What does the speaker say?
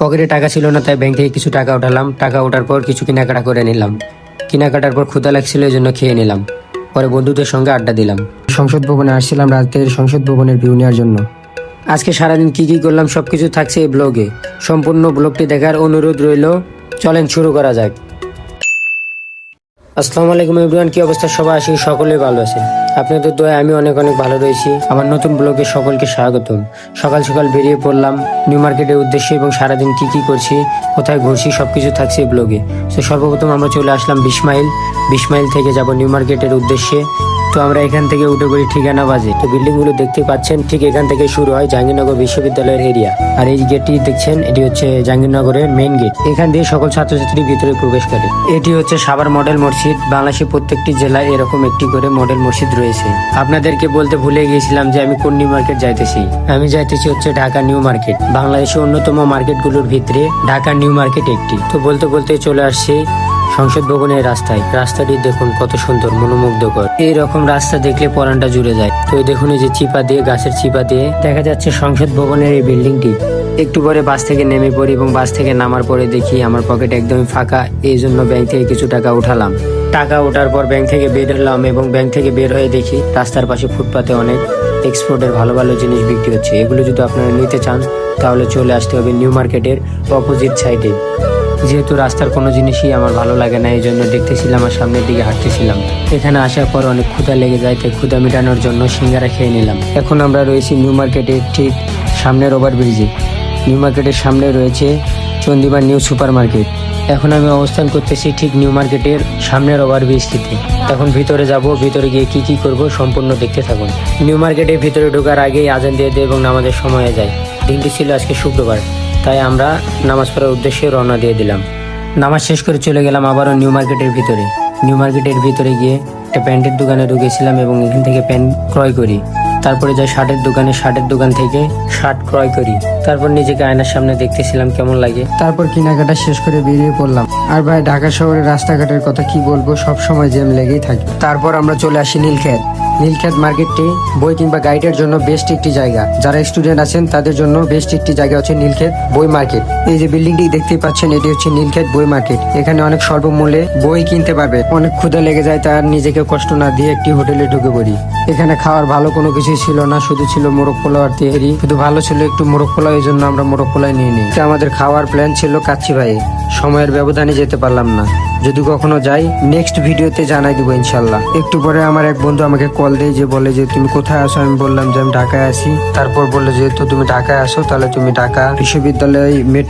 পকেটে টাকা ছিল না, তাই ব্যাংক থেকে কিছু টাকা উঠালাম। টাকা ওঠার পর কিছু কেনাকাটা করে নিলাম। কেনাকাটার পর ক্ষুধা লাগছিল, এই জন্য খেয়ে নিলাম। পরে বন্ধুদের সঙ্গে আড্ডা দিলাম। সংসদ ভবনে আসছিলাম রাতের সংসদ ভবনের ভিউ নেওয়ার জন্য। আজকে সারাদিন কি কি করলাম সবকিছু থাকছে এই ব্লগে। সম্পূর্ণ ব্লগটি দেখার অনুরোধ রইল। চলেন শুরু করা যাক। আসসালামু আলাইকুম এভরিওয়ান, কি অবস্থা সবাই? আশি সকলেই ভালো আছে। আপনাদের দোয়ায় আমি অনেক অনেক ভালো রয়েছি। আমার নতুন ব্লগে সকলকে স্বাগতম। সকাল সকাল বেরিয়ে পড়লাম নিউ মার্কেটের উদ্দেশ্যে এবং সারাদিন কি কি করছি, কোথায় ঘুরছি সবকিছু থাকছে এই ব্লগে। তো সর্বপ্রথম আমরা চলে আসলাম 20 মাইল। 20 মাইল থেকে যাব নিউ মার্কেটের উদ্দেশ্যে। তো আমরা এখান থেকে উঠে পড়ি ঠিকানা বাজে। তো বিল্ডিং গুলো দেখতে পাচ্ছেন, ঠিক এখান থেকে শুরু হয় জাহাঙ্গীরনগর বিশ্ববিদ্যালয়ের এরিয়া। আর এই গেটটি দেখছেন, এটি হচ্ছে জাহাঙ্গীরনগরের মেইন গেট। এখান দিয়ে সকল ছাত্রছাত্রী ভিতরে প্রবেশ করে। এটি হচ্ছে সাভার মডেল মসজিদ। বাংলাদেশের প্রত্যেকটি জেলায় এরকম একটি করে মডেল মসজিদ রয়েছে। আপনাদেরকে বলতে ভুলে গিয়েছিলাম যে আমি কোন নিউ মার্কেট যাইতেছি। আমি যাইতেছি হচ্ছে ঢাকা নিউ মার্কেট। বাংলাদেশের অন্যতম মার্কেটগুলোর ভিতরে ঢাকা নিউ মার্কেট একটি। তো বলতে বলতে চলে আসছি সংসদ ভবনের রাস্তায়। রাস্তাটি দেখুন কত সুন্দর, মনোমুগ্ধকর। এইরকম রাস্তা দেখলে পরানটা জুড়ে যায়। তো দেখুন এই যে চিপা দিয়ে, গাছের চিপা দিয়ে দেখা যাচ্ছে সংসদ ভবনের এই বিল্ডিংটি। একটু পরে বাস থেকে নেমে পড়ি এবং বাস থেকে নামার পরে দেখি আমার পকেট একদমই ফাঁকা। এই জন্য ব্যাংক থেকে কিছু টাকা উঠালাম। টাকা ওঠার পর ব্যাংক থেকে বের হলাম এবং ব্যাংক থেকে বের হয়ে দেখি রাস্তার পাশে ফুটপাতে অনেক এক্সপোর্টের ভালো ভালো জিনিস বিক্রি হচ্ছে। এগুলো যদি আপনারা নিতে চান তাহলে চলে আসতে হবে নিউ মার্কেটের অপোজিট সাইডে। যেহেতু রাস্তার কোনো জিনিসই আমার ভালো লাগে না, এই জন্য দেখতেছিলাম আর সামনের দিকে হাঁটতেছিলাম। এখানে আসার পর অনেক ক্ষুধা লেগে যায়, তাই ক্ষুধা মেটানোর জন্য সিঙ্গারা খেয়ে নিলাম। এখন আমরা রয়েছি নিউ মার্কেটের ঠিক সামনের ওভারব্রিজে। নিউ মার্কেটের সামনে রয়েছে চন্দিমা নিউ সুপার মার্কেট। এখন আমি অবস্থান করতেছি ঠিক নিউ মার্কেটের সামনের ওভারব্রিজটিতে। এখন ভিতরে যাব, ভিতরে গিয়ে কি কি করব সম্পূর্ণ দেখতে থাকুন। নিউ মার্কেটের ভিতরে ঢোকার আগেই আজান দিয়ে দেয় এবং নামাজের সময় যায়। দিনটি ছিল আজকে শুক্রবার, তাই আমরা নামাজ পড়ার উদ্দেশ্যে রওনা দিয়ে দিলাম। নামাজ শেষ করে চলে গেলাম আবারও নিউ মার্কেটের ভিতরে। নিউ মার্কেটের ভিতরে গিয়ে একটা প্যান্টের দোকানে ঢুকেছিলাম এবং এখান থেকে প্যান্ট ক্রয় করি। তারপরে যাই শার্টের দোকানে, শার্টের দোকান থেকে শার্ট ক্রয় করি। তারপর নিজেকে আয়নার সামনে দেখতেছিলাম কেমন লাগে। তারপর কেনাকাটা শেষ করে বেরিয়ে পড়লাম। আর ভাই ঢাকা শহরের রাস্তাঘাটের কথা কি বলবো, সব সময় জ্যাম লেগেই থাকে। তারপর আমরা চলে আসি নীলক্ষেত। নীলক্ষেত মার্কেটটি বই কিংবা গাইডের জন্য বেস্ট একটি জায়গা। যারা স্টুডেন্ট আছেন তাদের জন্য বেস্ট একটি জায়গা হচ্ছে নীলক্ষেত বই মার্কেট। এই যে বিল্ডিংটি দেখতেই পাচ্ছেন, এটি হচ্ছে নীলক্ষেত বই মার্কেট। এখানে অনেক স্বল্প মূল্যে বই কিনতে পারবে। অনেক ক্ষুধা লেগে যায়, তার নিজেকে কষ্ট না দিয়ে একটি হোটেলে ঢুকে পড়ি। এখানে খাওয়ার ভালো কোনো কিছুই ছিল না, শুধু ছিল মোরগ পোলাও আর তেহারি। শুধু ভালো ছিল একটু মোরগ পোলাও, এই জন্য আমরা মোরগ পোলাও নিয়ে নিই। আমাদের খাওয়ার প্ল্যান ছিল কাচ্চি ভাই। সময়ের ব্যবধানে যেতে পারলাম না। যদি কখনো যাই নেক্সট ভিডিওতে জানাই দিব ইনশাল্লাহ। একটু পরে আমার এক বন্ধু আমাকে কল দেয়, যে বলে যে তুমি কোথায় আসো। আমি বললাম যে আমি ঢাকায় আছি। তারপর বললো যেহেতু তুমি ঢাকায় আসো তাহলে তুমি ঢাকা বিশ্ববিদ্যালয়